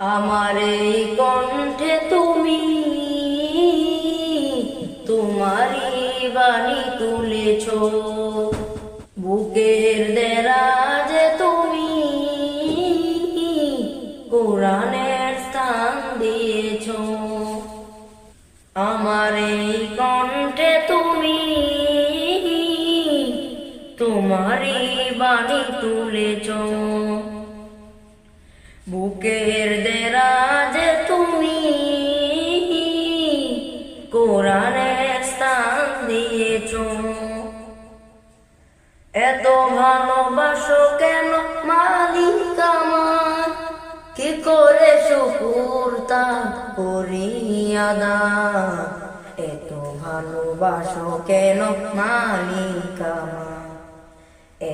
আমার এই কণ্ঠে তুমি তোমারই বাণী তুলেছ, বুকের দেরাজে তুমি কোরআনের স্থান দিয়েছ। আমার এই কণ্ঠে তুমি তোমারই বাণী তুলেছ, বুকের দেরাজে তুমি কোরআনের স্থান দিয়েছ। এত ভালোবাসো কেন মালিক আমার, কি করে শুকুর তা করি আদায়। এত ভালোবাসো কেন মালিক আমার,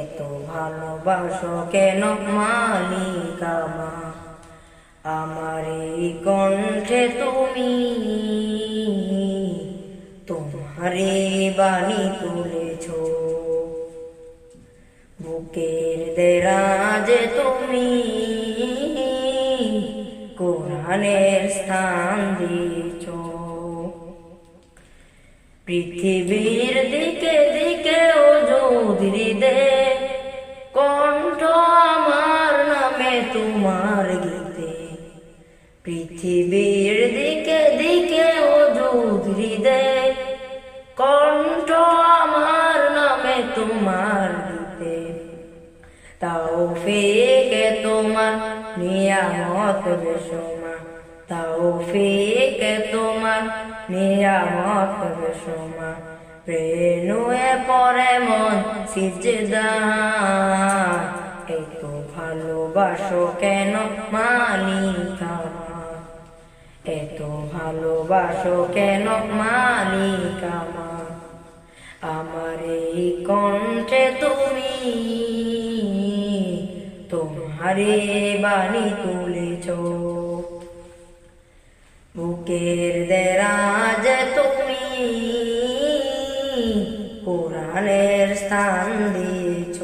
এত ভালোবাসো কেন মালিক আমার। আমার এই কণ্ঠে তুমি তোমারে বাণী তুলেছ, বুকের দেরাজে তুমি কোরআনের স্থান দিয়েছ। পৃথিবীর দিকে দিকে ও যদি দে কণ্ঠ আমার নামে তোমার গীতে। পৃথিবীর দিকে দিকে ও যদি দে কণ্ঠ আমার নামে তোমার গীতে। তাওফীকে তোমার নিয়ামত বেশুমার, তাওফীকে তোমার নিয়ামত বেশুমার। প্রেনুয়ে পরে মন সিজদায়, এত ভালোবাসো কেন মালিক আমার, এত ভালোবাসো কেন মালিক আমার। আমার এই কণ্ঠে তুমি তোমারে বাণী তুলেছ, বুকের দেরাজে তুমি কোরআনের স্থান দিয়েছ।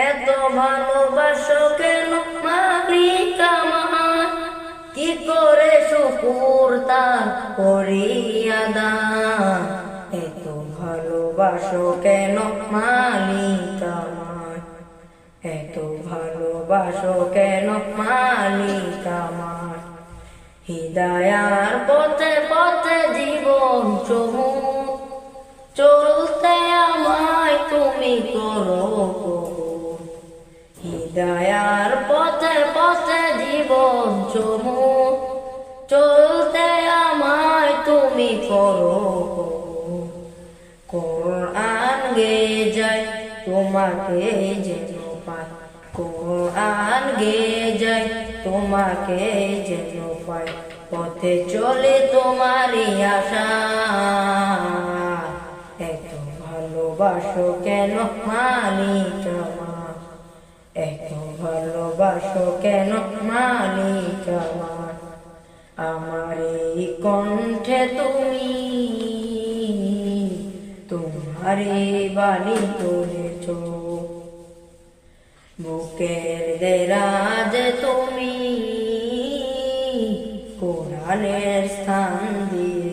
এত ভালোবাসো কেন মালিক আমার, কি করে শুকুর তার করি আদায়। এত ভালোবাসো কেন মালিক আমার, এত ভালোবাসো কেন মালিক আমার। হিদায়ার পথে পথে জীবন চমু চলতে আমায় তুমি করো কবুল। হিদায়ার পথে পথে জীবন চমু চলতে আমায় তুমি করো কবুল। কোরআন গে যায় তোমাকে যেন পায়, কোরআন গে যায় তোমাকে যেন পায়। পথে চলে তোমারই আশা, এত ভালোবাসো কেন মালিক আমার, এত ভালোবাসো কেন মালিক আমার। আমার এই কণ্ঠে তুমি তোমারে বাণী তুলেছ, বুকের দেরাজে তুমি কোরআনের স্থান দিয়ে।